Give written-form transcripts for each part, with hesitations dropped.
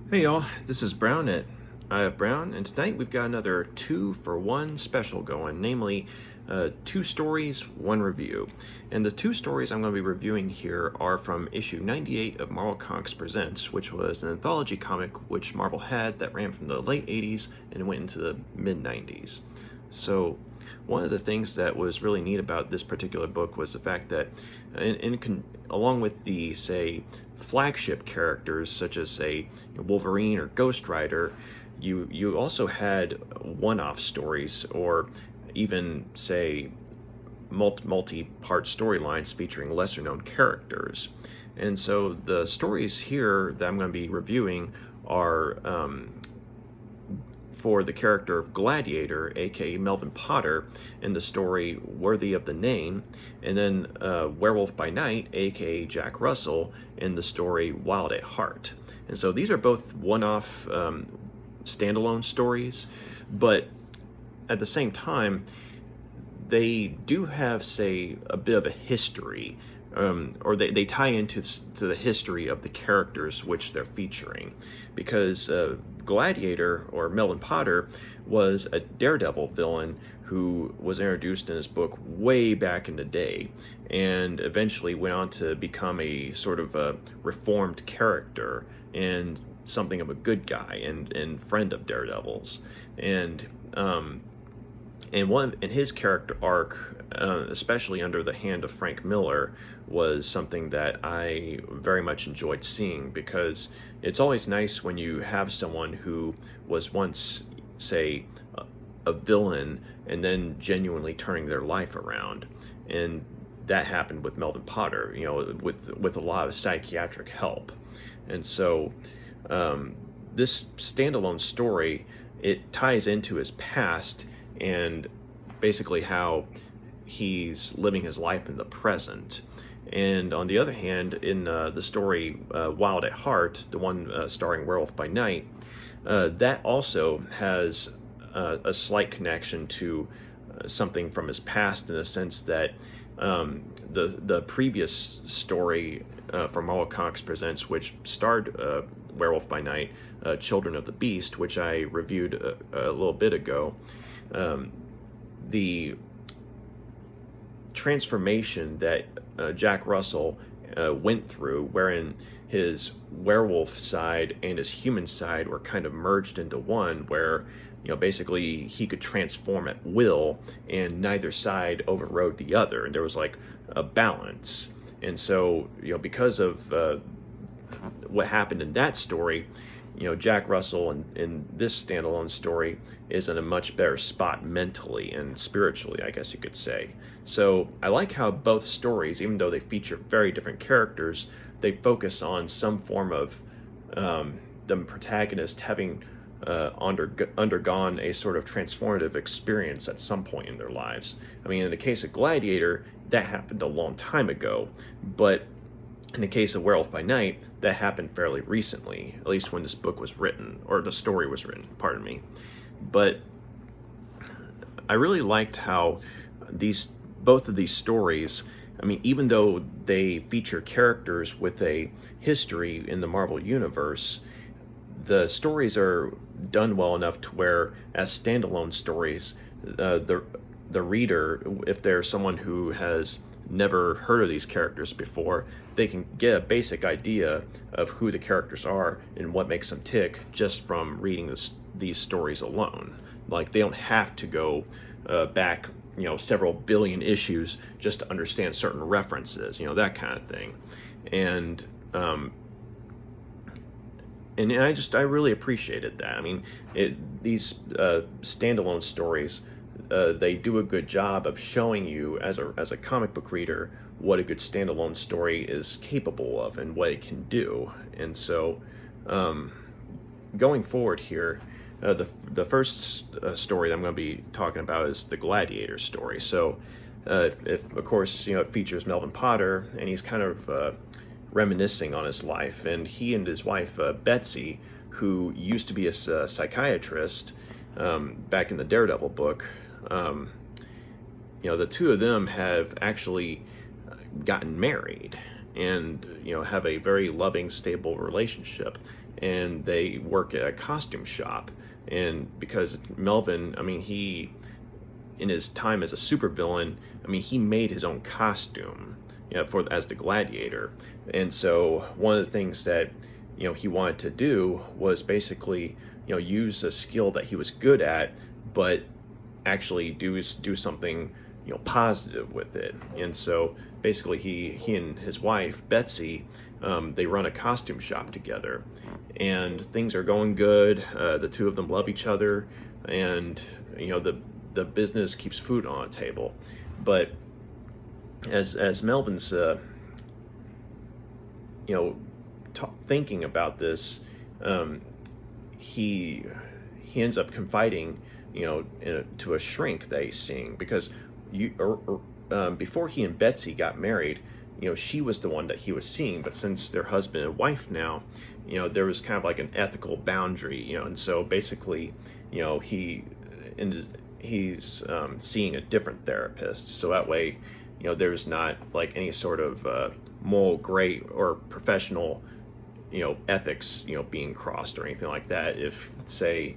Hey y'all, this is Brown at I have Brown, and tonight we've got another 2-for-1 special going, namely 2 stories, 1 review. And the 2 stories I'm going to be reviewing here are from issue 98 of Marvel Comics Presents, which was an anthology comic which Marvel had that ran from the late 80s and went into the mid 90s. So one of the things that was really neat about this particular book was the fact that along with the, say, flagship characters such as, say, Wolverine or Ghost Rider, you also had one-off stories, or even, say, multi-part storylines featuring lesser-known characters. And so the stories here that I'm going to be reviewing are for the character of Gladiator, aka Melvin Potter, in the story Worthy of the Name, and then Werewolf by Night, aka Jack Russell, in the story Wild at Heart. And so these are both one-off standalone stories, but at the same time, they do have, say, a bit of a history, or they tie into to the history of the characters which they're featuring, because Gladiator, or Melvin Potter, was a Daredevil villain who was introduced in this book way back in the day, and eventually went on to become a sort of a reformed character and something of a good guy and friend of Daredevil's. And his character arc, especially under the hand of Frank Miller, was something that I very much enjoyed seeing, because it's always nice when you have someone who was once, say, a villain and then genuinely turning their life around. And that happened with Melvin Potter, with a lot of psychiatric help. And so this standalone story, it ties into his past and basically how he's living his life in the present. And on the other hand, in the story Wild at Heart, the one starring Werewolf by Night, that also has a slight connection to something from his past, in the sense that the previous story from Marvel Comics Presents, which starred Werewolf by Night, Children of the Beast, which I reviewed a little bit ago, the transformation that Jack Russell went through, wherein his werewolf side and his human side were kind of merged into one, where basically he could transform at will and neither side overrode the other, and there was like a balance. And so because of what happened in that story, Jack Russell in this standalone story is in a much better spot mentally and spiritually, I guess you could say. So I like how both stories, even though they feature very different characters, they focus on some form of the protagonist having undergone a sort of transformative experience at some point in their lives. I mean, in the case of Gladiator, that happened a long time ago, but in the case of Werewolf by Night, that happened fairly recently, at least when this book was written, or the story was written, pardon me. But I really liked how both of these stories, I mean, even though they feature characters with a history in the Marvel Universe, the stories are done well enough to where, as standalone stories, the reader, if they're someone who has never heard of these characters before, they can get a basic idea of who the characters are and what makes them tick just from reading these stories alone. Like, they don't have to go back several billion issues just to understand certain references, that kind of thing. And I really appreciated that. I mean, these standalone stories, they do a good job of showing you as a comic book reader what a good standalone story is capable of and what it can do. And so going forward here, the first story that I'm going to be talking about is the Gladiator story. So if of course it features Melvin Potter, and he's kind of reminiscing on his life, and he and his wife Betsy, who used to be a psychiatrist back in the Daredevil book, the two of them have actually gotten married and have a very loving, stable relationship. and they work at a costume shop. And because Melvin, I mean, he, in his time as a supervillain, I mean, he made his own costume, for as the Gladiator. And so one of the things that he wanted to do was basically use a skill that he was good at, but actually do something positive with it. And so basically he and his wife Betsy, they run a costume shop together, and things are going good. The two of them love each other, and the business keeps food on the table. But as Melvin's thinking about this, he ends up confiding to a shrink that he's seeing, because before he and Betsy got married, she was the one that he was seeing. But since they're husband and wife now, there was kind of like an ethical boundary, and so basically, he's seeing a different therapist, so that way, there's not like any sort of moral gray or professional, ethics, being crossed or anything like that. If, say,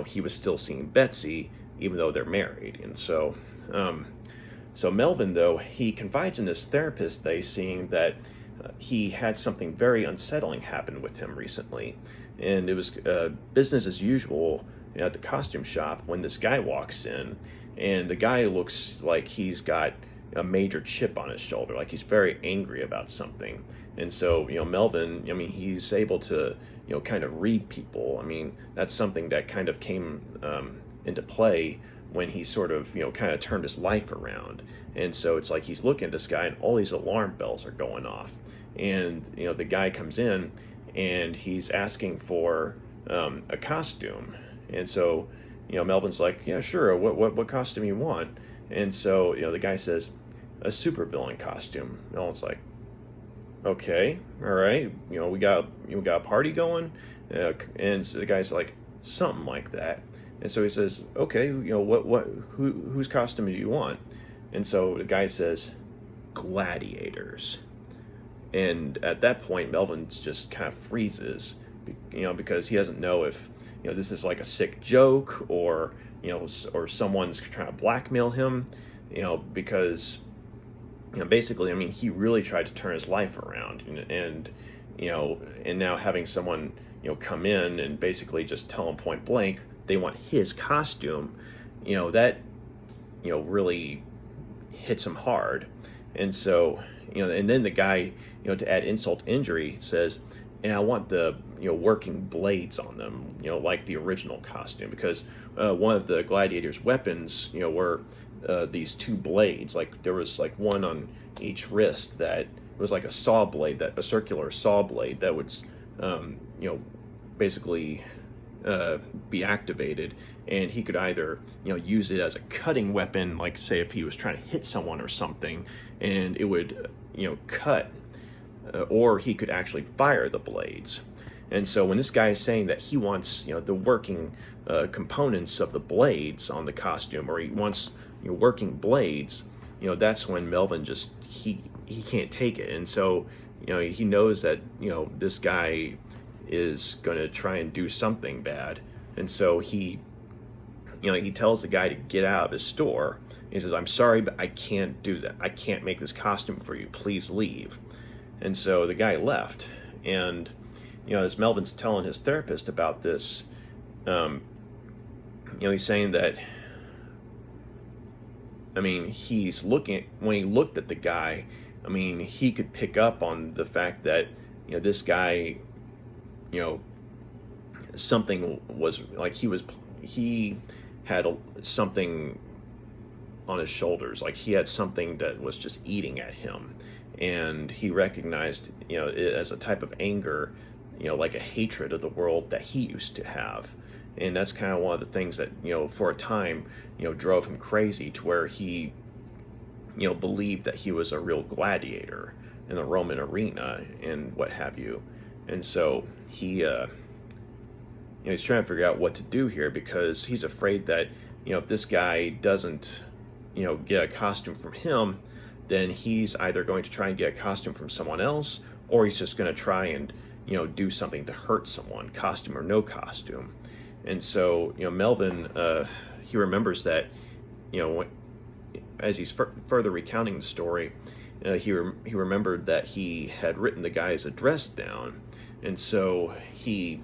he was still seeing Betsy even though they're married. And so, so Melvin, though, he confides in this therapist that he's seeing that he had something very unsettling happen with him recently. And it was business as usual at the costume shop when this guy walks in, and the guy looks like he's got a major chip on his shoulder, like he's very angry about something. And so, Melvin, I mean, he's able to, kind of read people. I mean, that's something that kind of came into play when he sort of, kind of turned his life around. And so it's like he's looking at this guy and all these alarm bells are going off. And, the guy comes in and he's asking for a costume. And so, Melvin's like, yeah, sure, what costume you want? And so, the guy says, a supervillain costume. Melvin's like, okay, all right, we got a party going, and so the guy's like, something like that. And so he says, okay, whose costume do you want? And so the guy says, gladiators. And at that point, Melvin just kind of freezes, because he doesn't know if this is like a sick joke, or or someone's trying to blackmail him, because basically, I mean, he really tried to turn his life around, and now having someone come in and basically just tell him point blank they want his costume, that really hits him hard. And so and then the guy, to add insult to injury, says, and I want the working blades on them, like the original costume, because one of the Gladiator's weapons, were these two blades. Like there was like one on each wrist that was like a saw blade, a circular saw blade that would, basically be activated, and he could either use it as a cutting weapon, like say if he was trying to hit someone or something, and it would cut, or he could actually fire the blades. And so when this guy is saying that he wants the working components of the blades on the costume, or he wants working blades, that's when Melvin just he can't take it. And so he knows that this guy is going to try and do something bad. And so he tells the guy to get out of his store. He says, I'm sorry, but I can't do that. I can't make this costume for you. Please leave. And so the guy left. And as Melvin's telling his therapist about this, he's saying that, I mean, when he looked at the guy, I mean, he could pick up on the fact that, this guy, something was like he had something on his shoulders, like he had something that was just eating at him, and he recognized it as a type of anger, like a hatred of the world that he used to have. And that's kind of one of the things that for a time drove him crazy, to where he believed that he was a real gladiator in the Roman arena and what have you. And so he he's trying to figure out what to do here, because he's afraid that if this guy doesn't get a costume from him, then he's either going to try and get a costume from someone else, or he's just going to try and do something to hurt someone, costume or no costume. And so, Melvin, he remembers that, as he's further recounting the story, he remembered that he had written the guy's address down. And so he,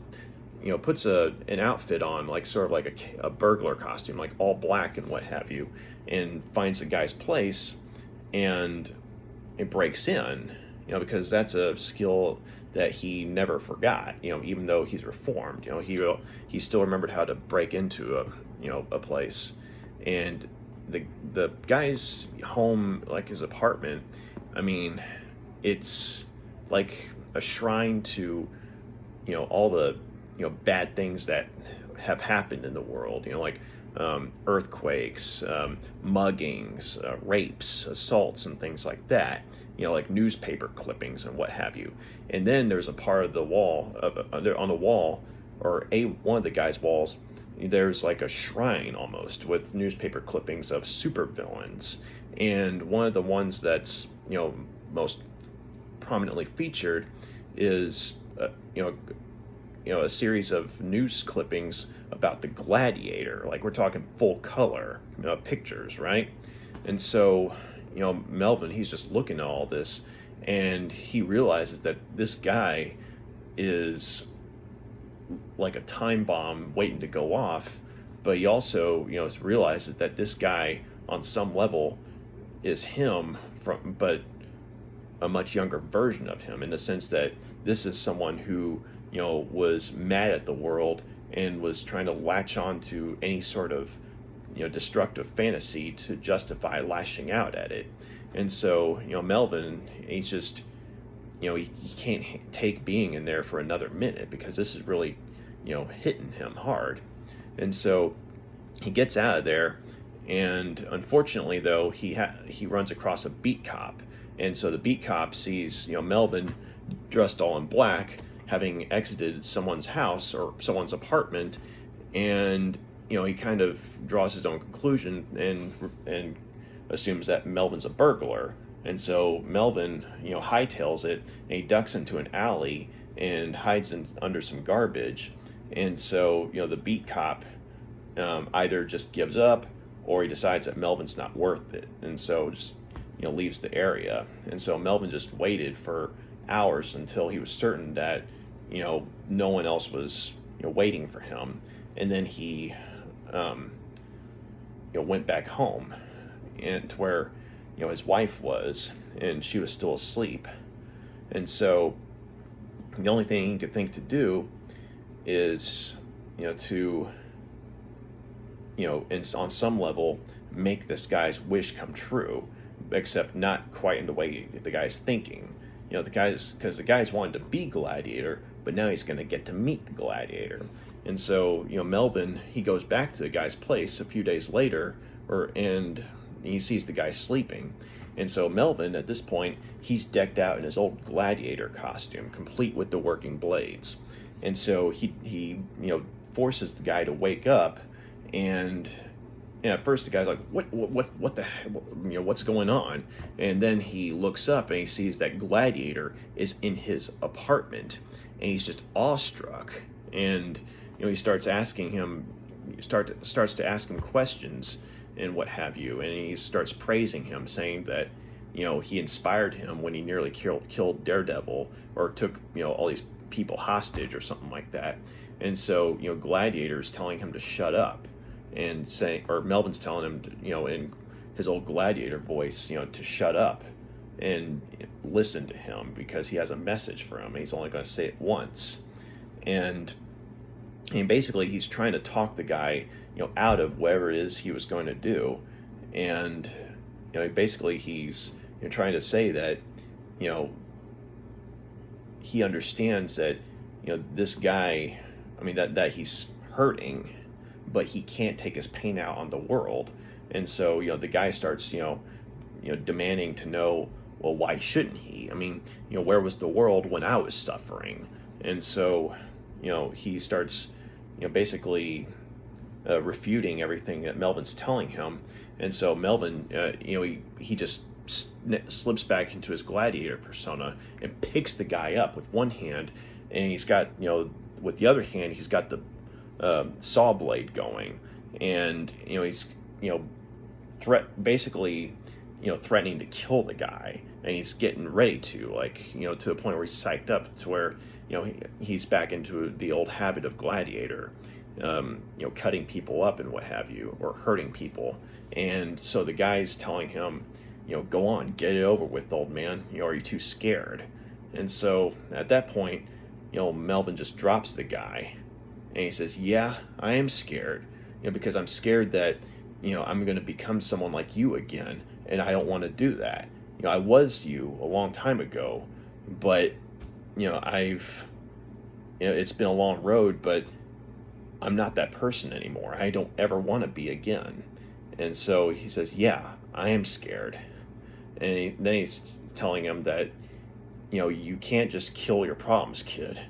puts an outfit on, like sort of like a burglar costume, like all black and what have you, and finds the guy's place, and it breaks in, because that's a skill that he never forgot, even though he's reformed, he still remembered how to break into a place. And the guy's home, like his apartment, I mean, it's like a shrine to, all the, bad things that have happened in the world, like earthquakes, muggings, rapes, assaults, and things like that, like newspaper clippings and what have you. And then there's a part of the wall, on the wall, or one of the guy's walls, there's like a shrine almost with newspaper clippings of supervillains. And one of the ones that's, most prominently featured is, a series of news clippings about the Gladiator. Like, we're talking full color pictures, right? And so, Melvin, he's just looking at all this, and he realizes that this guy is like a time bomb waiting to go off. But he also, realizes that this guy, on some level, is him, but a much younger version of him, in the sense that this is someone who, was mad at the world and was trying to latch on to any sort of, destructive fantasy to justify lashing out at it. And so, Melvin, he's just, he can't take being in there for another minute, because this is really, hitting him hard. And so he gets out of there, and unfortunately, though, he runs across a beat cop. And so the beat cop sees, Melvin dressed all in black, having exited someone's house or someone's apartment, and he kind of draws his own conclusion and assumes that Melvin's a burglar. And so Melvin, hightails it, and he ducks into an alley and hides under some garbage. And so, the beat cop either just gives up, or he decides that Melvin's not worth it, and so just leaves the area. And so Melvin just waited for hours until he was certain that no one else was waiting for him. And then he went back home, and to where his wife was, and she was still asleep. And so the only thing he could think to do is to on some level make this guy's wish come true, except not quite in the way the guy's thinking. Because the guy's wanted to be Gladiator, but now he's going to get to meet the Gladiator. And so, Melvin, he goes back to the guy's place a few days later, and he sees the guy sleeping. And so Melvin, at this point, he's decked out in his old Gladiator costume, complete with the working blades. And so he forces the guy to wake up, and at first the guy's like, what the hell, what's going on? And then he looks up and he sees that Gladiator is in his apartment, and he's just awestruck. And he starts asking him, starts to ask him questions and what have you, and he starts praising him, saying that he inspired him when he nearly killed Daredevil, or took all these people hostage or something like that. And so Gladiator's telling him to shut up, and Melvin's telling him to, in his old Gladiator voice, to shut up and listen to him, because he has a message for him, and he's only going to say it once. And basically he's trying to talk the guy out of whatever it is he was going to do. And basically he's trying to say that he understands that this guy, that he's hurting, but he can't take his pain out on the world. And so the guy starts demanding to know, well, why shouldn't he? Where was the world when I was suffering? And so he starts basically refuting everything that Melvin's telling him. And so Melvin, he just slips back into his Gladiator persona and picks the guy up with one hand, and he's got, with the other hand, he's got the saw blade going, and he's basically threatening to kill the guy, and he's getting ready to, like, to the point where he's psyched up to where he's back into the old habit of Gladiator, cutting people up and what have you, or hurting people. And so the guy's telling him, go on, get it over with, old man. Are you too scared? And so at that point, Melvin just drops the guy, and he says, yeah, I am scared, because I'm scared that, I'm going to become someone like you again, and I don't want to do that. I was you a long time ago, but, it's been a long road, but I'm not that person anymore. I don't ever want to be again. And so he says, yeah, I am scared. And then he's telling him that, you can't just kill your problems, kid.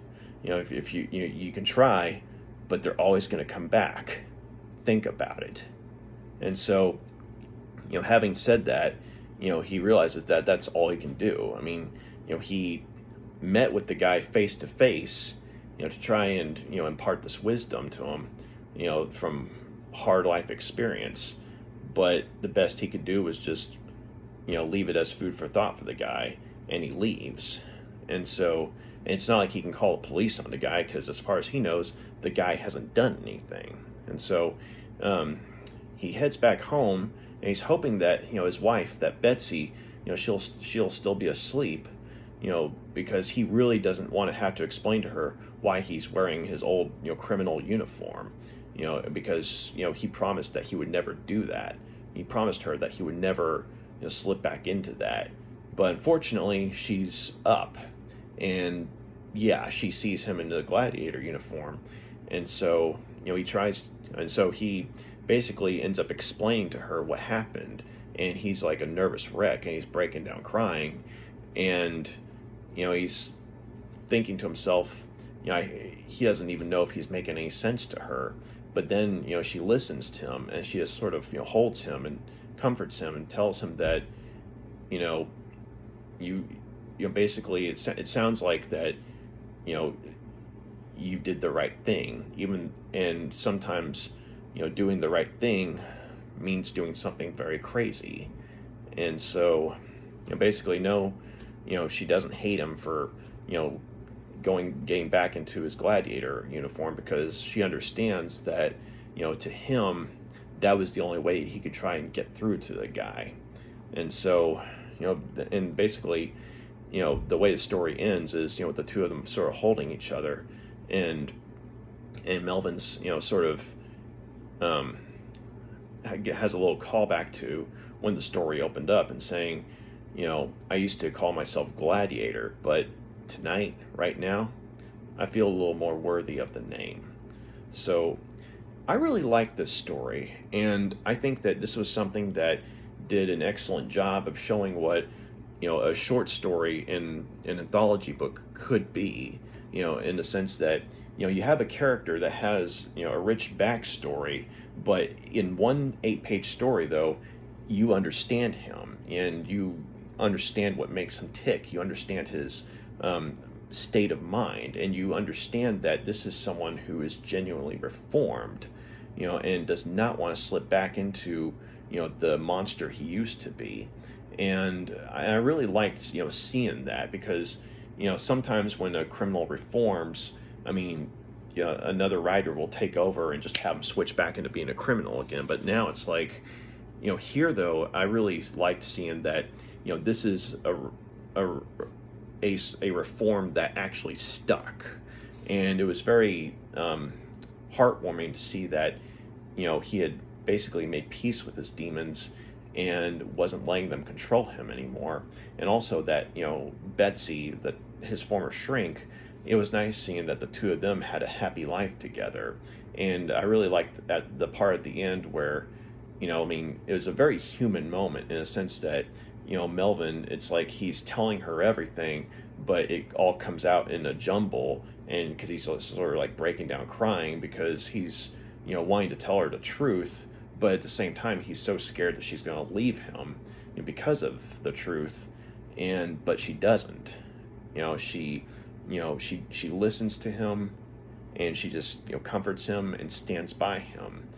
If you can try, but they're always going to come back. Think about it. And so, having said that, he realizes that that's all he can do. I mean, he met with the guy face to face, to try and, impart this wisdom to him, from hard life experience. But the best he could do was just, leave it as food for thought for the guy, and he leaves. And so it's not like he can call the police on the guy, because as far as he knows, the guy hasn't done anything. And so he heads back home, and he's hoping that, his wife, that Betsy, she'll still be asleep, because he really doesn't want to have to explain to her why he's wearing his old, criminal uniform, because, he promised that he would never do that. He promised her that he would never, slip back into that. But unfortunately, she's up, and yeah, she sees him in the Gladiator uniform, and so, he basically ends up explaining to her what happened, and he's like a nervous wreck, and he's breaking down crying, and he's thinking to himself, he doesn't even know if he's making any sense to her. But then she listens to him, and she just sort of holds him and comforts him and tells him that you basically it sounds like that you did the right thing, even, and sometimes doing the right thing means doing something very crazy. And so basically, no, she doesn't hate him for getting back into his Gladiator uniform, because she understands that to him that was the only way he could try and get through to the guy. And so and basically the way the story ends is with the two of them sort of holding each other, and Melvin's sort of has a little callback to when the story opened up, and saying, I used to call myself Gladiator, but tonight, right now, I feel a little more worthy of the name. So I really like this story, and I think that this was something that did an excellent job of showing what a short story in an anthology book could be, in the sense that you have a character that has a rich backstory, but in one 8-page story, though, you understand him, and you understand what makes him tick. You understand his state of mind, and you understand that this is someone who is genuinely reformed, and does not want to slip back into the monster he used to be. And I really liked seeing that, because sometimes when a criminal reforms, I mean, another writer will take over and just have him switch back into being a criminal again. But now it's like, here though, I really liked seeing that this is a reform that actually stuck, and it was very heartwarming to see that he had basically made peace with his demons and wasn't letting them control him anymore. And also that Betsy, his former shrink, it was nice seeing that the two of them had a happy life together. And I really liked the part at the end where it was a very human moment, in a sense that Melvin, it's like he's telling her everything, but it all comes out in a jumble, and because he's sort of like breaking down crying, because he's wanting to tell her the truth, but at the same time he's so scared that she's going to leave him because of the truth, but she doesn't. She she listens to him, and she just comforts him and stands by him,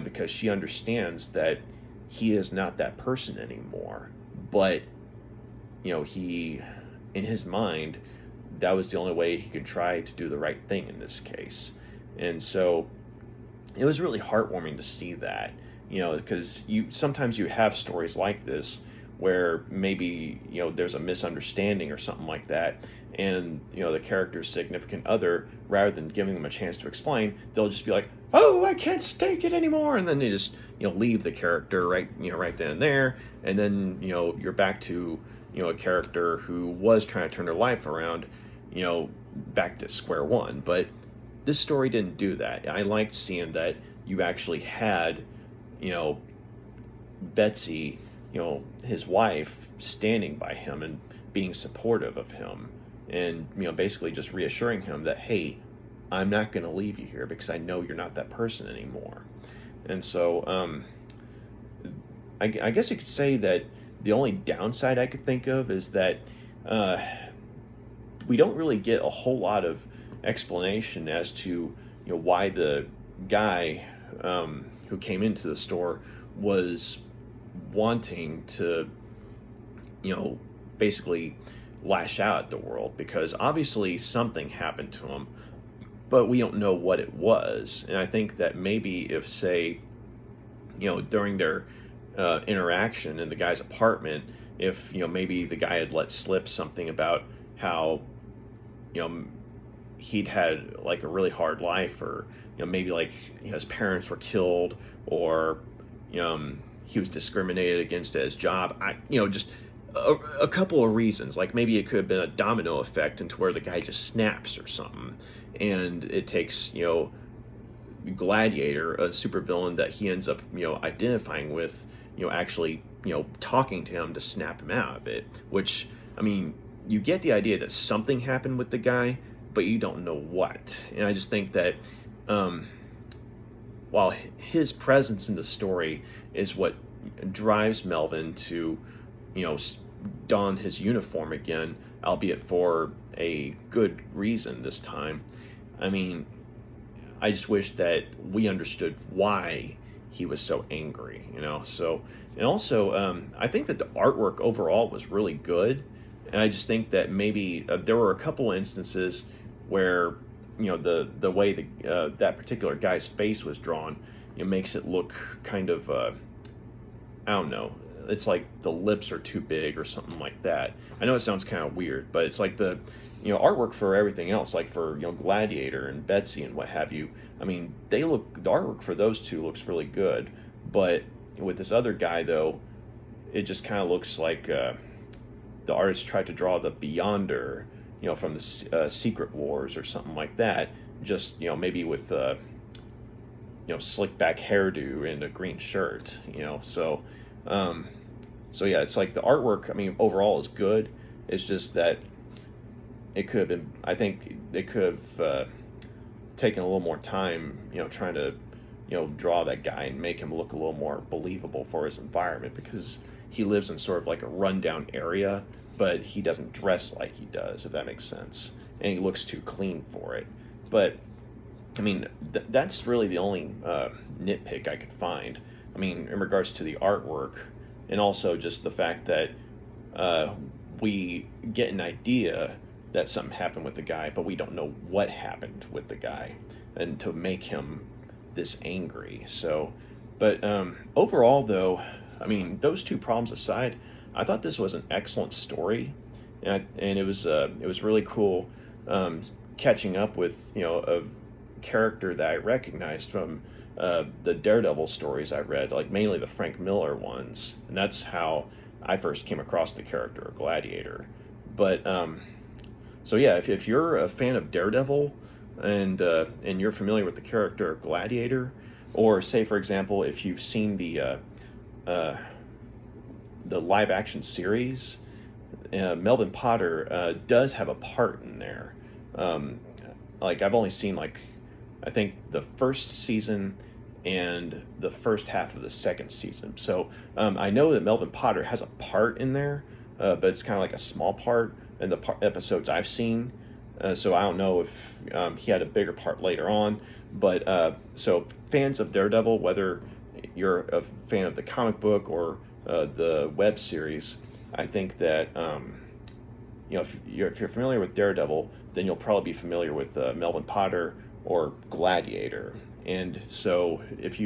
because she understands that he is not that person anymore. But he, in his mind, that was the only way he could try to do the right thing in this case. And so it was really heartwarming to see that, because sometimes you have stories like this where maybe there's a misunderstanding or something like that, and the character's significant other, rather than giving them a chance to explain, they'll just be like, "Oh, I can't take it anymore," and then they just leave the character right then and there, and then you're back to a character who was trying to turn their life around, back to square one. But this story didn't do that. I liked seeing that you actually had Betsy, his wife, standing by him and being supportive of him, and basically just reassuring him that, hey, I'm not going to leave you here because I know you're not that person anymore. And so I guess you could say that the only downside I could think of is that we don't really get a whole lot of explanation as to why the guy who came into the store was wanting to basically lash out at the world, because obviously something happened to him, but we don't know what it was. And I think that maybe if, say, during their interaction in the guy's apartment, if maybe the guy had let slip something about how he'd had like a really hard life, or maybe like his parents were killed, or he was discriminated against at his job. Just a couple of reasons. Like maybe it could have been a domino effect into where the guy just snaps or something, and it takes Gladiator, a supervillain that he ends up identifying with, actually talking to him to snap him out of it. Which, I mean, you get the idea that something happened with the guy, but you don't know what. And I just think that while his presence in the story is what drives Melvin to don his uniform again, albeit for a good reason this time, I mean, I just wish that we understood why he was so angry, So, and also, I think that the artwork overall was really good, and I just think that maybe there were a couple instances where the way that particular guy's face was drawn, makes it look kind of I don't know. It's like the lips are too big or something like that. I know it sounds kind of weird, but it's like the artwork for everything else, like for Gladiator and Betsy and what have you. I mean, the artwork for those two looks really good, but with this other guy though, it just kind of looks like the artist tried to draw the Beyonder, from the Secret Wars or something like that. Just maybe with slick back hairdo and a green shirt. So yeah, it's like the artwork, I mean, overall is good. It's just that it could have been, I think they could have taken a little more time, trying to, draw that guy and make him look a little more believable for his environment, because he lives in sort of like a rundown area, but he doesn't dress like he does, if that makes sense. And he looks too clean for it. But, I mean, that's really the only nitpick I could find. I mean, in regards to the artwork, and also just the fact that we get an idea that something happened with the guy, but we don't know what happened with the guy, and to make him this angry. So, but overall, though, I mean, those two problems aside, I thought this was an excellent story, and it was really cool catching up with a character that I recognized from the Daredevil stories I read, like mainly the Frank Miller ones, and that's how I first came across the character of Gladiator. But so yeah, if you're a fan of Daredevil and you're familiar with the character of Gladiator, or say for example if you've seen the live action series, Melvin Potter does have a part in there. Like I've only seen I think the first season and the first half of the second season. So I know that Melvin Potter has a part in there, but it's kind of like a small part in the episodes I've seen. So I don't know if he had a bigger part later on. But so fans of Daredevil, whether you're a fan of the comic book or the web series, I think that if you're familiar with Daredevil, then you'll probably be familiar with Melvin Potter or Gladiator. And so if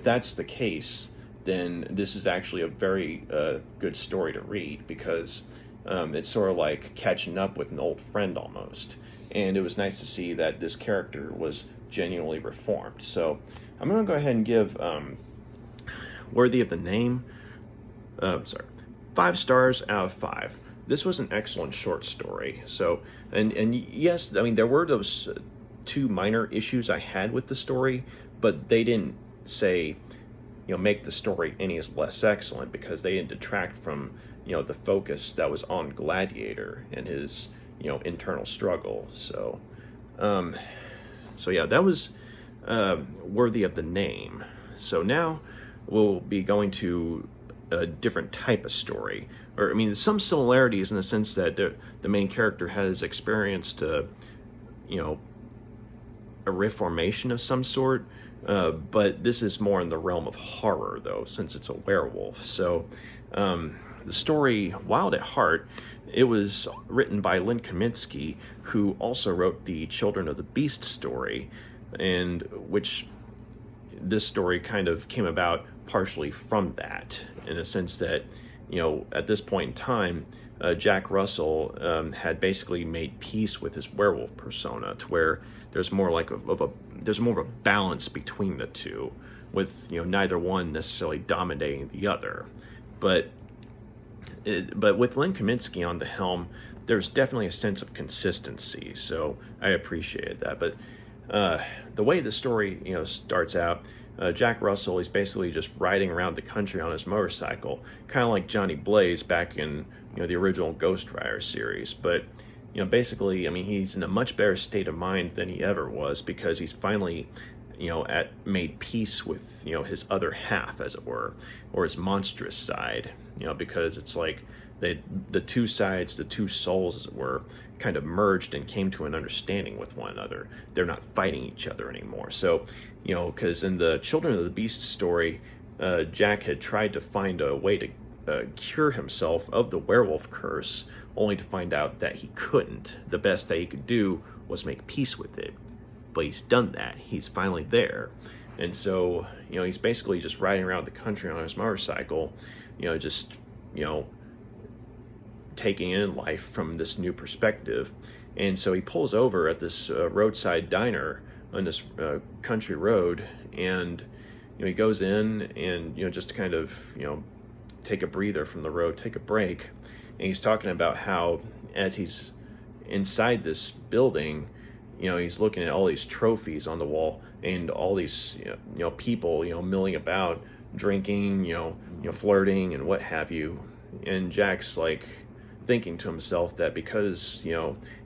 that's the case, then this is actually a very good story to read, because it's sort of like catching up with an old friend almost. And it was nice to see that this character was genuinely reformed. So I'm going to go ahead and give Worthy of the Name, 5 stars out of 5. This was an excellent short story. So, and yes, I mean, there were those 2 minor issues I had with the story, but they didn't say, make the story any less excellent, because they didn't detract from, the focus that was on Gladiator and his, internal struggle. So, yeah, that was Worthy of the Name. So now we'll be going to a different type of story. Or, I mean, some similarities in the sense that the main character has experienced, a reformation of some sort. But this is more in the realm of horror, though, since it's a werewolf. So the story, Wild at Heart, it was written by Len Kaminsky, who also wrote the Children of the Beast story, and which this story kind of came about partially from that, in a sense that, at this point in time, Jack Russell had basically made peace with his werewolf persona, to where there's more like there's more of a balance between the two, with neither one necessarily dominating the other. But with Len Kaminsky on the helm, there's definitely a sense of consistency. So I appreciated that. But the way the story starts out, Jack Russell is basically just riding around the country on his motorcycle, kind of like Johnny Blaze back in the original Ghost Rider series. But basically, I mean, he's in a much better state of mind than he ever was, because he's finally made peace with his other half, as it were, or his monstrous side. Because it's like the two sides, the two souls, as it were, kind of merged and came to an understanding with one another. They're not fighting each other anymore. So, because in the Children of the Beast story, Jack had tried to find a way to cure himself of the werewolf curse, only to find out that he couldn't. The best that he could do was make peace with it. But he's done that. He's finally there. And so, he's basically just riding around the country on his motorcycle, just, taking in life from this new perspective. And so he pulls over at this roadside diner on this country road, and he goes in and just to kind of take a breather from the road, take a break. And he's talking about how, as he's inside this building, he's looking at all these trophies on the wall, and all these people milling about, drinking, flirting and what have you. And Jack's like thinking to himself that because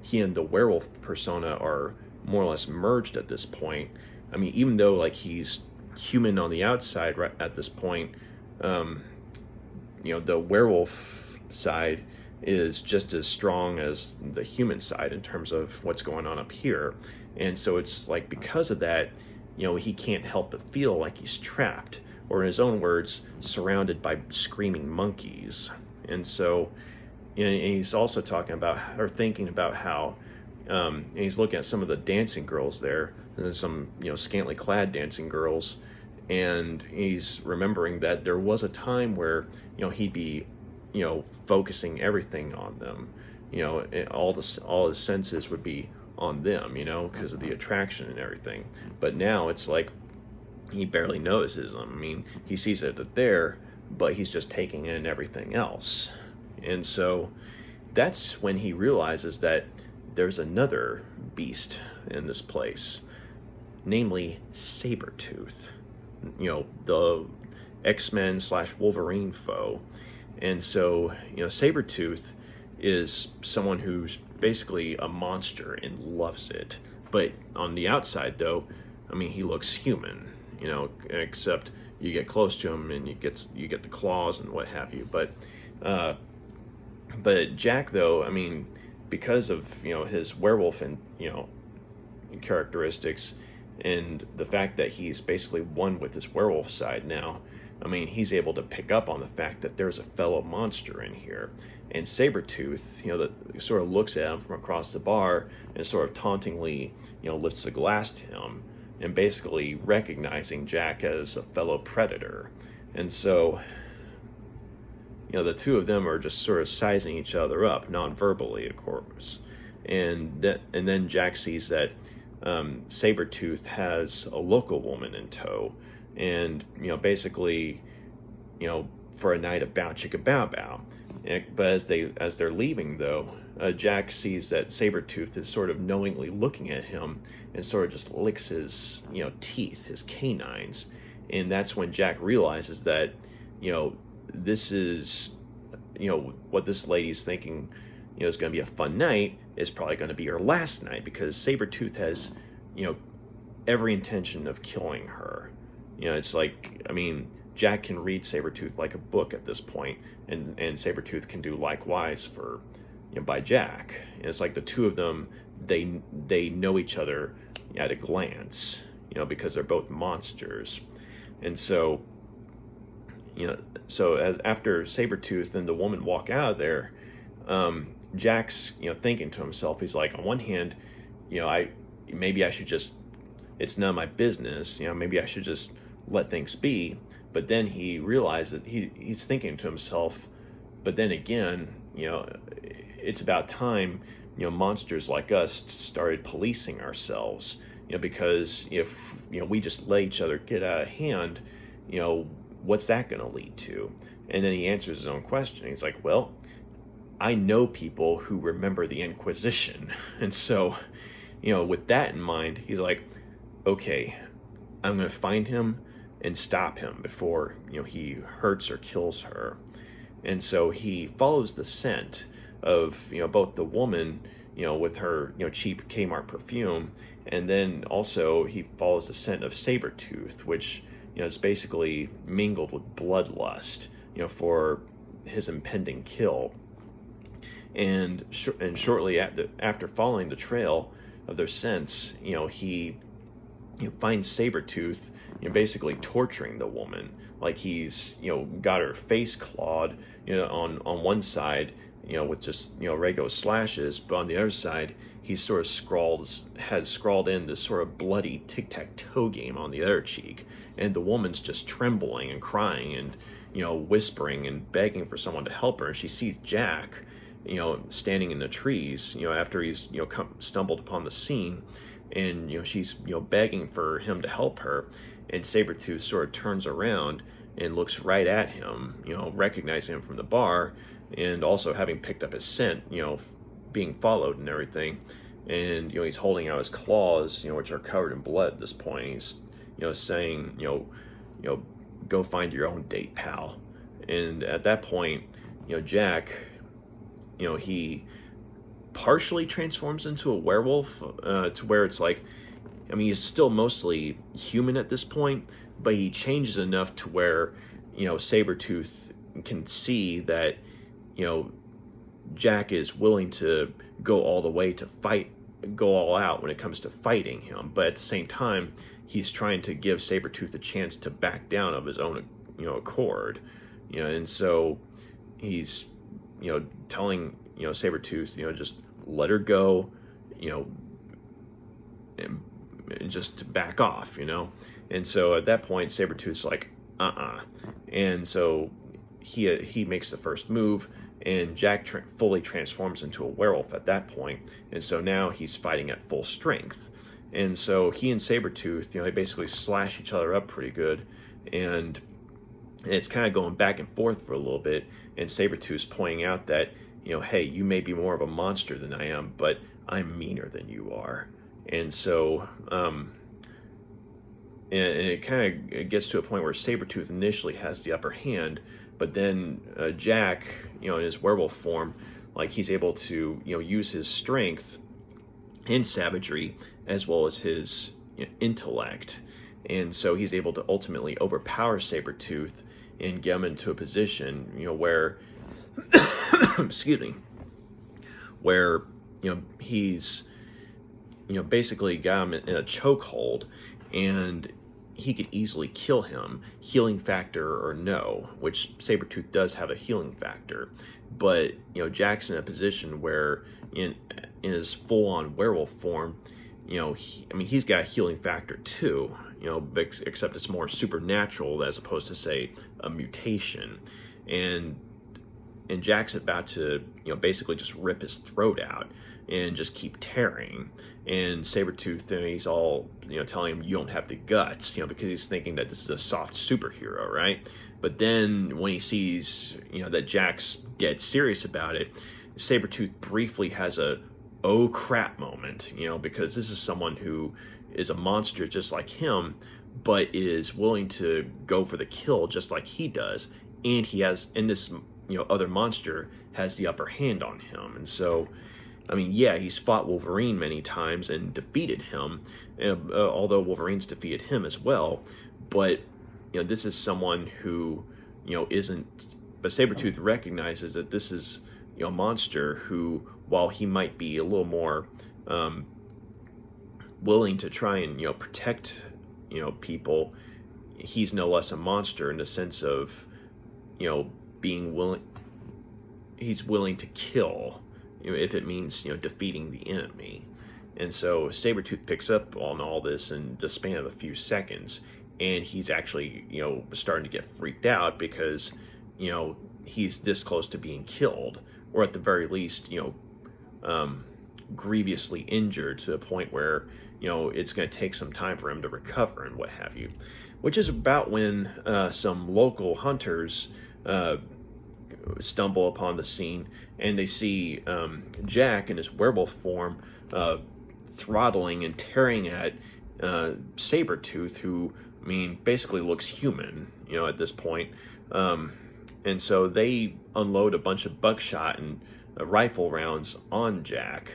he and the werewolf persona are more or less merged at this point. I mean, even though like he's human on the outside right at this point, the werewolf side is just as strong as the human side in terms of what's going on up here. And so it's like, because of that, he can't help but feel like he's trapped, or in his own words, surrounded by screaming monkeys. And so and he's also talking about, or thinking about how and he's looking at some of the dancing girls there, and some scantily clad dancing girls, and he's remembering that there was a time where he'd be focusing everything on them, all his senses would be on them, because of the attraction and everything. But now it's like he barely notices them. I mean, he sees that they're there, but he's just taking in everything else. And so that's when he realizes that there's another beast in this place, namely Sabretooth, the X-Men / Wolverine foe. And so, Sabretooth is someone who's basically a monster and loves it. But on the outside, though, I mean, he looks human, except you get close to him and you get the claws and what have you. But But Jack, though, I mean, because of his werewolf and characteristics, and the fact that he's basically one with his werewolf side now, I mean, he's able to pick up on the fact that there's a fellow monster in here. And Sabretooth, that sort of looks at him from across the bar and sort of tauntingly, lifts the glass to him, and basically recognizing Jack as a fellow predator. And so, the two of them are just sort of sizing each other up, non-verbally, of course. And then Jack sees that Sabretooth has a local woman in tow, and basically, for a night of bow chicka bow bow. But as they're leaving, though, Jack sees that Sabretooth is sort of knowingly looking at him and sort of just licks his teeth, his canines, and that's when Jack realizes that this is what this lady's thinking is going to be a fun night is probably going to be her last night, because Sabretooth has every intention of killing her. It's like, I mean, Jack can read Sabretooth like a book at this point, and Sabretooth can do likewise for by Jack. And it's like the two of them, they know each other at a glance, because they're both monsters. And so as after Sabretooth and the woman walk out of there, Jack's thinking to himself, he's like, on one hand, maybe I should just, it's none of my business, maybe I should just let things be. But then he realized that he's thinking to himself, but then again, it's about time monsters like us started policing ourselves, because if we just let each other get out of hand, what's that going to lead to? And then he answers his own question. He's like, well, I know people who remember the Inquisition. And so, with that in mind, he's like, okay, I'm going to find him and stop him before, he hurts or kills her. And so he follows the scent of, both the woman, with her, cheap Kmart perfume, and then also he follows the scent of Sabretooth, which, is basically mingled with bloodlust, for his impending kill. And shortly after following the trail of their scents, he finds Sabretooth, basically torturing the woman. Like he's, got her face clawed, on one side, with just, regular slashes, but on the other side, he's sort of had scrawled in this sort of bloody tic-tac-toe game on the other cheek. And the woman's just trembling and crying and, whispering and begging for someone to help her. And she sees Jack, standing in the trees, after he's, stumbled upon the scene. And, she's, begging for him to help her. And Sabretooth sort of turns around and looks right at him, recognizing him from the bar, and also having picked up his scent, being followed and everything. And, he's holding out his claws, which are covered in blood at this point. He's, saying, go find your own date, pal. And at that point, Jack, he partially transforms into a werewolf, to where it's like, I mean, he's still mostly human at this point, but he changes enough to where, Sabretooth can see that, Jack is willing to go all the way to go all out when it comes to fighting him. But at the same time, he's trying to give Sabretooth a chance to back down of his own, accord. And so he's, telling, Sabretooth, just let her go, and just to back off, And so at that point, Sabretooth's like, And so he makes the first move, and Jack fully transforms into a werewolf at that point. And so now he's fighting at full strength. And so he and Sabretooth, they basically slash each other up pretty good. And it's kind of going back and forth for a little bit. And Sabretooth's pointing out that, hey, you may be more of a monster than I am, but I'm meaner than you are. And so, and it kind of gets to a point where Sabretooth initially has the upper hand, but then Jack, in his werewolf form, like he's able to, use his strength and savagery as well as his intellect. And so he's able to ultimately overpower Sabretooth and get him into a position, where excuse me, where, he's, basically got him in a chokehold, and he could easily kill him, healing factor or no, which Sabretooth does have a healing factor. But, Jack's in a position where in his full-on werewolf form, he's got a healing factor too, except it's more supernatural as opposed to, say, a mutation. And Jack's about to, basically just rip his throat out and just keep tearing. And Sabretooth, he's all, telling him you don't have the guts, because he's thinking that this is a soft superhero, right? But then when he sees, that Jack's dead serious about it, Sabretooth briefly has a oh crap moment, because this is someone who is a monster just like him, but is willing to go for the kill just like he does. And this other monster has the upper hand on him. And so, he's fought Wolverine many times and defeated him, although Wolverine's defeated him as well. But, this is someone who, isn't... But Sabretooth recognizes that this is, a monster who, while he might be a little more willing to try and, protect, people, he's no less a monster in the sense of, being willing... He's willing to kill, if it means, defeating the enemy. And so Sabretooth picks up on all this in the span of a few seconds, and he's actually, starting to get freaked out because, he's this close to being killed, or at the very least, grievously injured to the point where, it's going to take some time for him to recover and what have you. Which is about when some local hunters stumble upon the scene, and they see Jack in his werewolf form throttling and tearing at Sabretooth, who, basically looks human, at this point. And so they unload a bunch of buckshot and rifle rounds on Jack,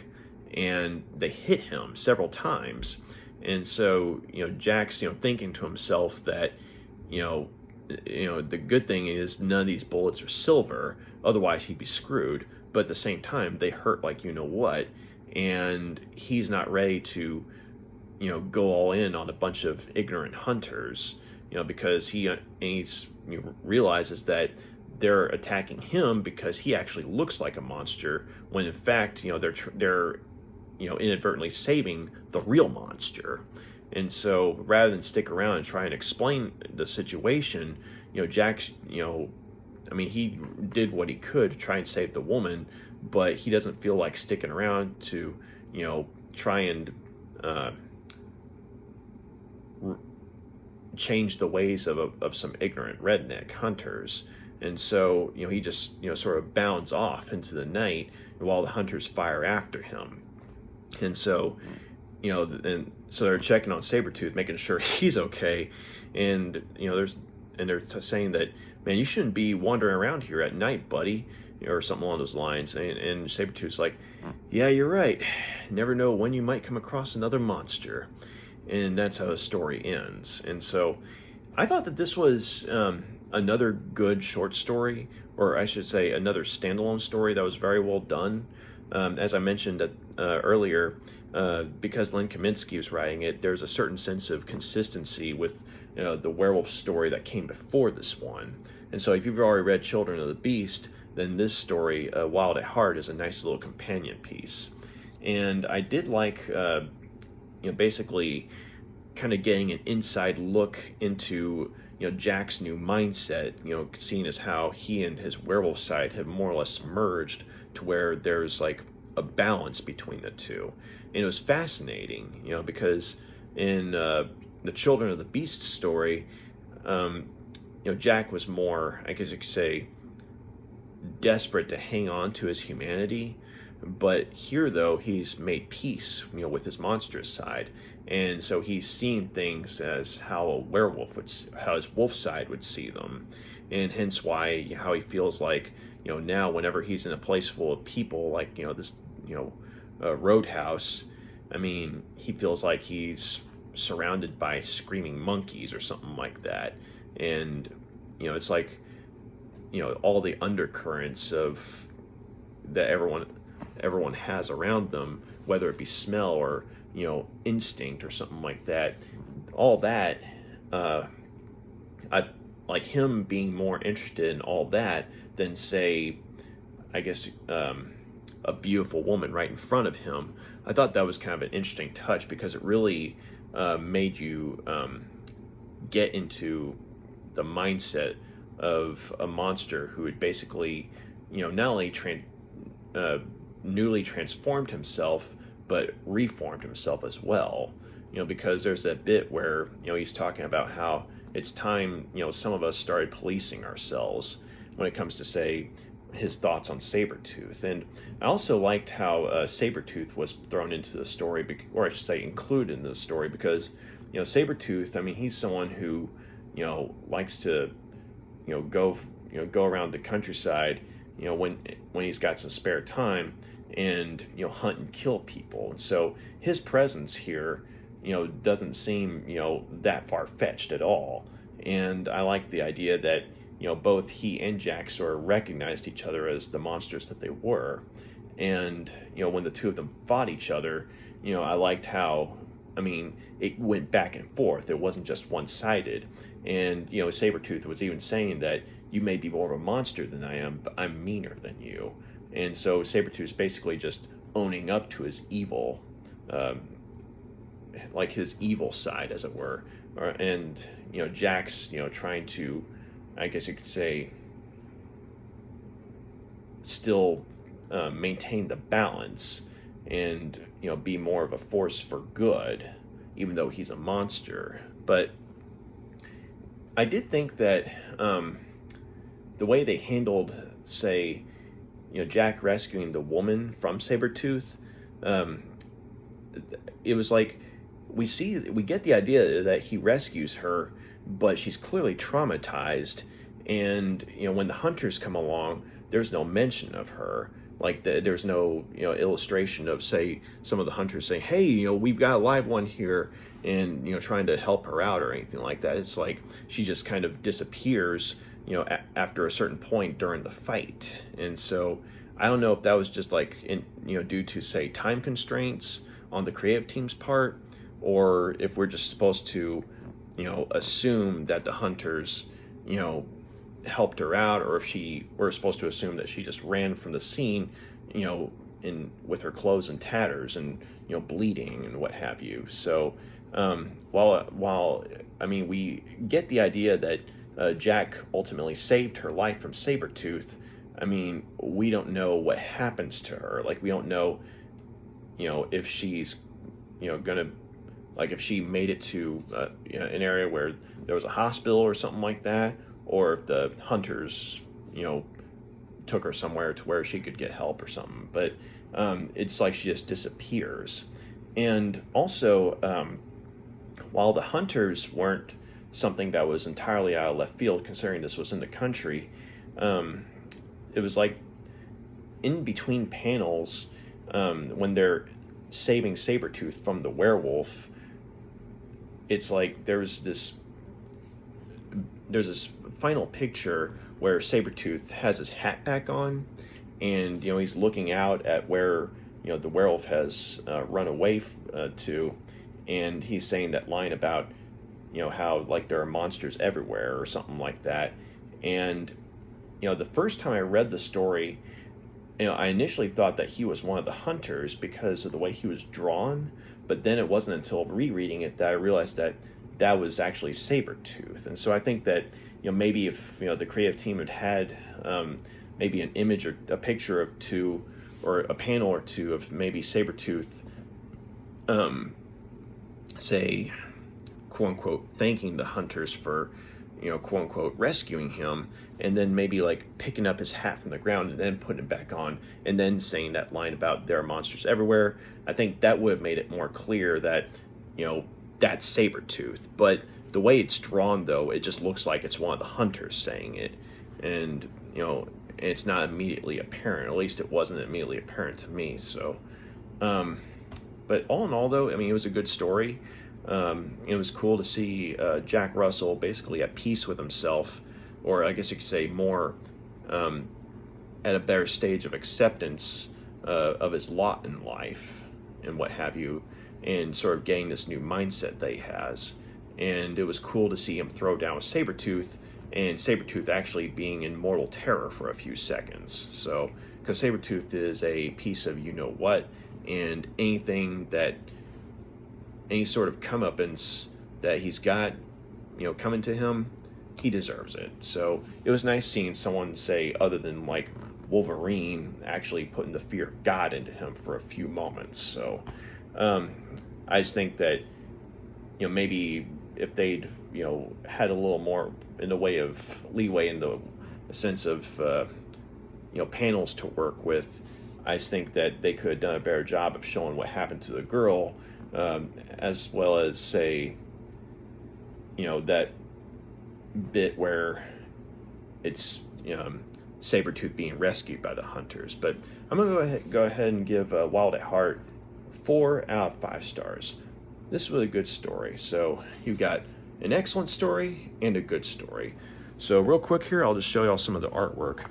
and they hit him several times. And so, Jack's, thinking to himself that, the good thing is none of these bullets are silver, otherwise he'd be screwed. But at the same time, they hurt like what, and he's not ready to, go all in on a bunch of ignorant hunters, because he realizes that they're attacking him because he actually looks like a monster, when in fact, they're inadvertently saving the real monster. And so rather than stick around and try and explain the situation, Jack's, he did what he could to try and save the woman, but he doesn't feel like sticking around to, try and change the ways of some ignorant redneck hunters. And so, he just, sort of bounds off into the night while the hunters fire after him. And so, and so they're checking on Sabretooth, making sure he's okay. And, they're saying that, man, you shouldn't be wandering around here at night, buddy, or something along those lines. And Sabretooth's like, yeah, you're right. Never know when you might come across another monster. And that's how the story ends. And so I thought that this was another good short story, or I should say another standalone story that was very well done. As I mentioned earlier, because Len Kaminsky was writing it, there's a certain sense of consistency with the werewolf story that came before this one. And so if you've already read Children of the Beast, then this story, Wild at Heart, is a nice little companion piece. And I did like, basically kind of getting an inside look into, Jack's new mindset, seeing as how he and his werewolf side have more or less merged to where there's like a balance between the two. And it was fascinating, because in the Children of the Beast story, Jack was more, I guess you could say, desperate to hang on to his humanity. But here, though, he's made peace, with his monstrous side. And so he's seeing things as how a werewolf how his wolf side would see them. And hence why, how he feels like, now whenever he's in a place full of people, like, this, roadhouse, he feels like he's surrounded by screaming monkeys or something like that. And, it's like, all the undercurrents of that everyone has around them, whether it be smell or instinct or something like that. All that, I like him being more interested in all that than, say, I guess, a beautiful woman right in front of him. I thought that was kind of an interesting touch because it really made you get into the mindset of a monster who had basically, not only newly transformed himself, but reformed himself as well. Because there's that bit where, he's talking about how it's time, some of us started policing ourselves when it comes to, say, his thoughts on Sabretooth. And I also liked how Sabretooth was thrown into the story, or I should say included in the story, because, Sabretooth, I mean, he's someone who, likes to, go around the countryside, when he's got some spare time and, hunt and kill people. And so his presence here, doesn't seem, that far-fetched at all. And I like the idea that, both he and Jack sort of recognized each other as the monsters that they were. And, when the two of them fought each other, I liked how, I mean, it went back and forth. It wasn't just one-sided. And, Sabretooth was even saying that you may be more of a monster than I am, but I'm meaner than you. And so Sabretooth's basically just owning up to his evil, like his evil side, as it were. And, Jack's, trying to, I guess you could say, still maintain the balance and, be more of a force for good, even though he's a monster. But I did think that the way they handled, say, Jack rescuing the woman from Sabretooth, it was like we get the idea that he rescues her, but she's clearly traumatized. And, when the hunters come along, there's no mention of her. Like, there's no, illustration of, say, some of the hunters saying, hey, we've got a live one here, and, trying to help her out or anything like that. It's like she just kind of disappears, after a certain point during the fight. And so I don't know if that was just like, due to, say, time constraints on the creative team's part, or if we're just supposed to, assume that the hunters, helped her out, or if we're supposed to assume that she just ran from the scene, with her clothes in tatters and, bleeding and what have you. So, while I mean, we get the idea that Jack ultimately saved her life from Sabretooth, I mean, we don't know what happens to her. Like, we don't know, if she's, gonna, like, if she made it to an area where there was a hospital or something like that, or if the hunters, took her somewhere to where she could get help or something. But it's like she just disappears. And also, while the hunters weren't something that was entirely out of left field, considering this was in the country, it was like in between panels, when they're saving Sabretooth from the werewolf, it's like there's this final picture where Sabretooth has his hat back on, and he's looking out at where the werewolf has run away to, and he's saying that line about how, like, there are monsters everywhere or something like that. And the first time I read the story, I initially thought that he was one of the hunters because of the way he was drawn, but then it wasn't until rereading it that I realized that that was actually Sabretooth. And so I think that maybe if the creative team had maybe an image or a picture of two, or a panel or two of maybe Sabretooth, say, quote unquote, thanking the hunters for quote unquote rescuing him, and then maybe like picking up his hat from the ground and then putting it back on, and then saying that line about there are monsters everywhere, I think that would have made it more clear that that's Sabretooth. But the way it's drawn, though, it just looks like it's one of the hunters saying it, and it's not immediately apparent. At least it wasn't immediately apparent to me. So but all in all, though, I mean, it was a good story. It was cool to see Jack Russell basically at peace with himself, or I guess you could say more at a better stage of acceptance of his lot in life and what have you, and sort of getting this new mindset that he has. And it was cool to see him throw down with Sabretooth, and Sabretooth actually being in mortal terror for a few seconds. So, because Sabretooth is a piece of you-know-what, and anything that, any sort of comeuppance that he's got, coming to him, he deserves it. So it was nice seeing someone say, other than like Wolverine, actually putting the fear of God into him for a few moments. So I just think that, maybe if they'd, had a little more in the way of leeway in the sense of, panels to work with, I just think that they could have done a better job of showing what happened to the girl, as well as say, that bit where it's Sabretooth being rescued by the hunters. But I'm gonna go ahead and give Wild at Heart 4 out of 5 stars. This was a good story. So you got an excellent story and a good story. So real quick here, I'll just show y'all some of the artwork.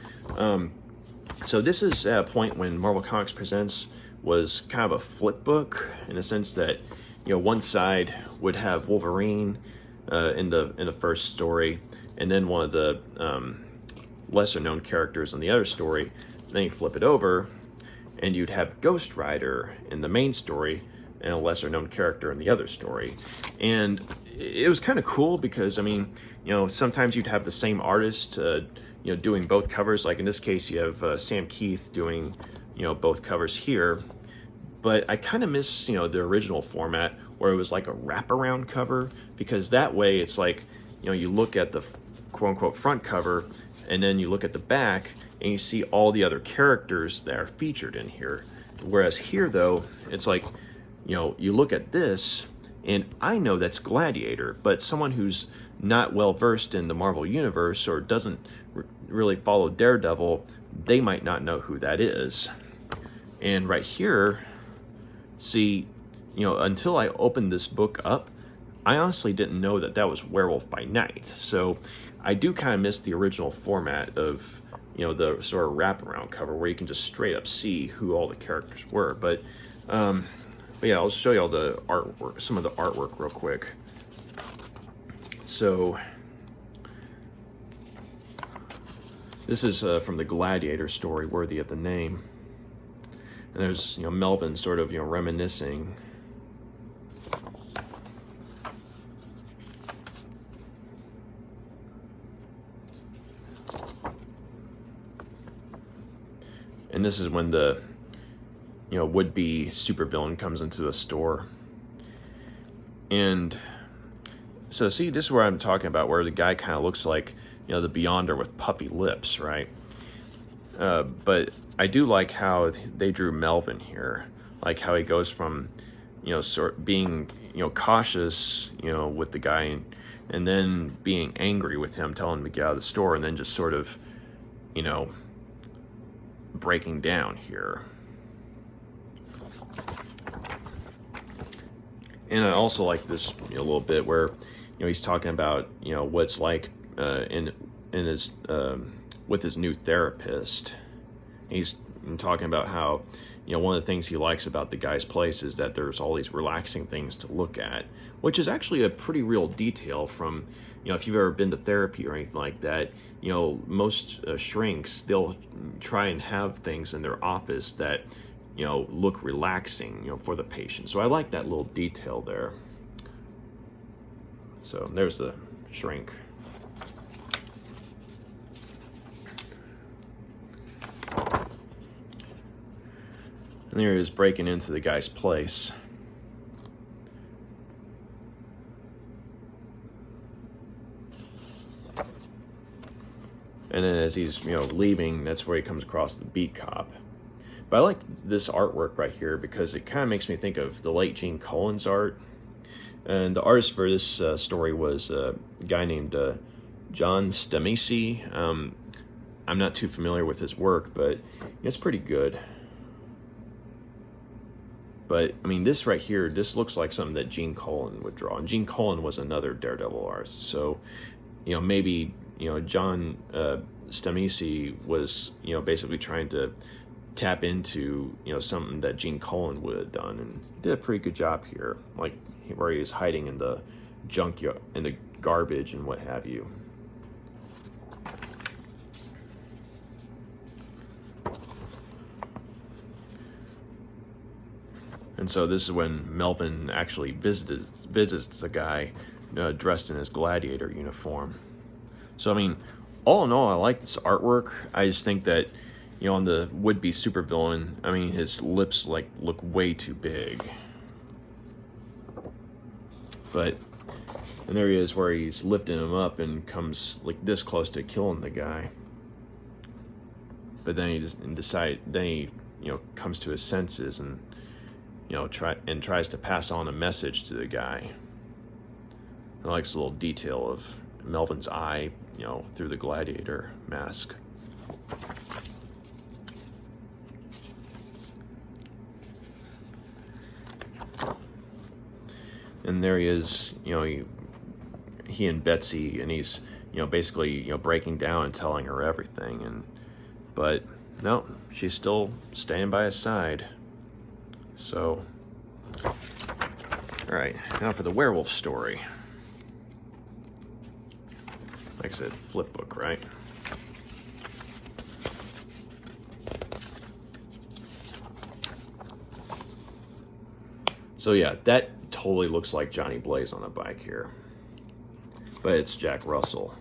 So this is at a point when Marvel Comics Presents was kind of a flip book, in a sense that one side would have Wolverine in the first story, and then one of the lesser known characters in the other story. Then you flip it over, and you'd have Ghost Rider in the main story and a lesser known character in the other story. And it was kind of cool because, sometimes you'd have the same artist, doing both covers. Like in this case, you have Sam Keith doing, both covers here. But I kind of miss, the original format where it was like a wraparound cover, because that way it's like, you look at the quote-unquote front cover, and then you look at the back, and you see all the other characters that are featured in here. Whereas here, though, it's like, you look at this, and I know that's Gladiator, but someone who's not well-versed in the Marvel Universe or doesn't really follow Daredevil, they might not know who that is. And right here, see, until I opened this book up, I honestly didn't know that that was Werewolf by Night. So I do kind of miss the original format of, the sort of wraparound cover where you can just straight up see who all the characters were. But yeah, I'll show you all the artwork, some of the artwork real quick. So this is from the Gladiator story, worthy of the name. And there's, Melvin sort of, reminiscing. And this is when the, would-be supervillain comes into the store. And so see, this is where I'm talking about, where the guy kind of looks like, the Beyonder with puppy lips, right? But I do like how they drew Melvin here, like how he goes from, sort of being, cautious, with the guy, and then being angry with him, telling him to get out of the store, and then just sort of, breaking down here. And I also like this, a little bit where, he's talking about, what it's like in his with his new therapist. He's talking about how, one of the things he likes about the guy's place is that there's all these relaxing things to look at, which is actually a pretty real detail from, if you've ever been to therapy or anything like that, most shrinks, they'll try and have things in their office that, look relaxing, for the patient. So I like that little detail there. So there's the shrink. And there he is breaking into the guy's place. And then as he's, leaving, that's where he comes across the beat cop. But I like this artwork right here because it kind of makes me think of the late Gene Colan's art. And the artist for this story was a guy named John Stanisci. I'm not too familiar with his work, but it's pretty good. But, this right here, this looks like something that Gene Colan would draw. And Gene Colan was another Daredevil artist. So, maybe, John Stanisci was, basically trying to tap into, something that Gene Colan would have done, and he did a pretty good job here, like where he was hiding in the junkyard, in the garbage and what have you. And so this is when Melvin actually visits the guy dressed in his gladiator uniform. So, I mean, all in all, I like this artwork. I just think that, on the would-be supervillain, I mean, his lips, look way too big. But, and there he is where he's lifting him up and comes, this close to killing the guy. But then he comes to his senses and, tries to pass on a message to the guy. I like this little detail of Melvin's eye, through the gladiator mask. And there he is, he and Betsy, and he's, basically, breaking down and telling her everything. But no, she's still staying by his side. So, all right, now for the werewolf story. Like I said, flip book, right? So yeah, that totally looks like Johnny Blaze on a bike here. But it's Jack Russell.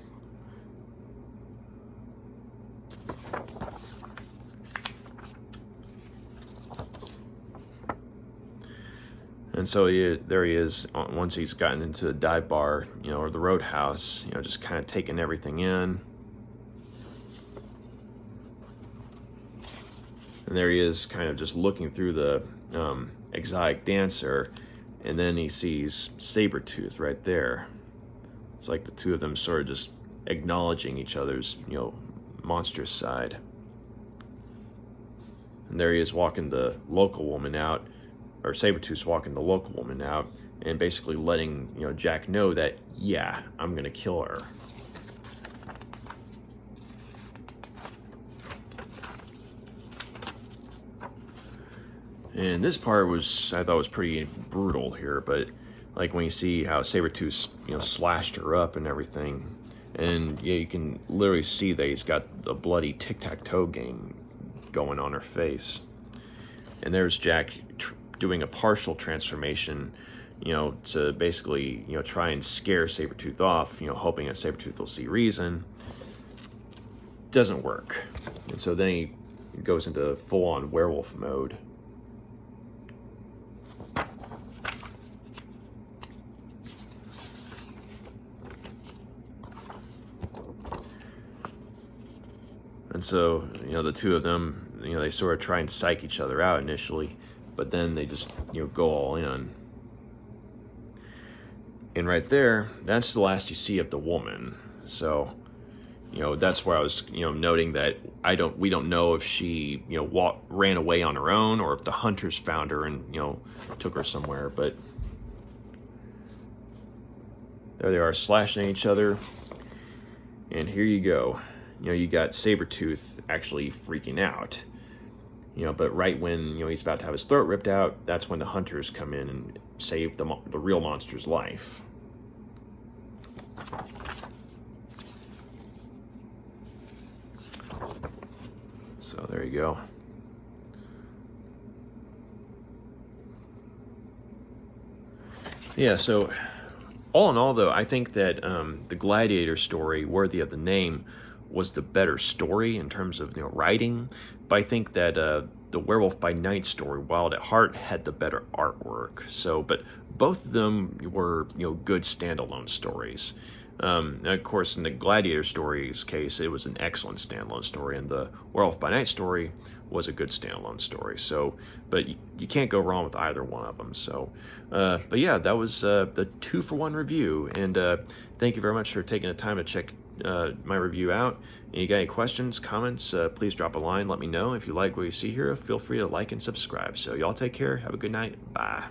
And so there he is, once he's gotten into the dive bar, or the roadhouse, just kind of taking everything in. And there he is, kind of just looking through the exotic dancer, and then he sees Sabretooth right there. It's like the two of them sort of just acknowledging each other's, monstrous side. And there he is walking the local woman out, or Sabretooth's walking the local woman out, and basically letting, Jack know that, yeah, I'm gonna kill her. And this part I thought was pretty brutal here, but like when you see how Sabretooth, slashed her up and everything, and yeah, you can literally see that he's got a bloody tic-tac-toe game going on her face. And there's Jack doing a partial transformation, to basically, try and scare Sabretooth off, hoping that Sabretooth will see reason. Doesn't work. And so then he goes into full-on werewolf mode. And so, the two of them, they sort of try and psych each other out initially, but then they just, go all in. And right there, that's the last you see of the woman. So, that's where I was, noting that we don't know if she, ran away on her own, or if the hunters found her and, took her somewhere. But there they are, slashing at each other. And here you go. You got Sabretooth actually freaking out. But right when, he's about to have his throat ripped out, that's when the hunters come in and save the real monster's life. So there you go. Yeah, so all in all, though, I think that the Gladiator story, worthy of the name, was the better story in terms of writing. But I think that the Werewolf by Night story, Wild at Heart, had the better artwork. So, but both of them were good standalone stories. And of course, in the Gladiator story's case, it was an excellent standalone story, and the Werewolf by Night story was a good standalone story. So, but you can't go wrong with either one of them. So, but yeah, that was the 2-for-1 review, and thank you very much for taking the time to check my review out. And you got any questions, comments, please drop a line, let me know. If you like what you see here, feel free to like and subscribe. So y'all take care, have a good night, bye.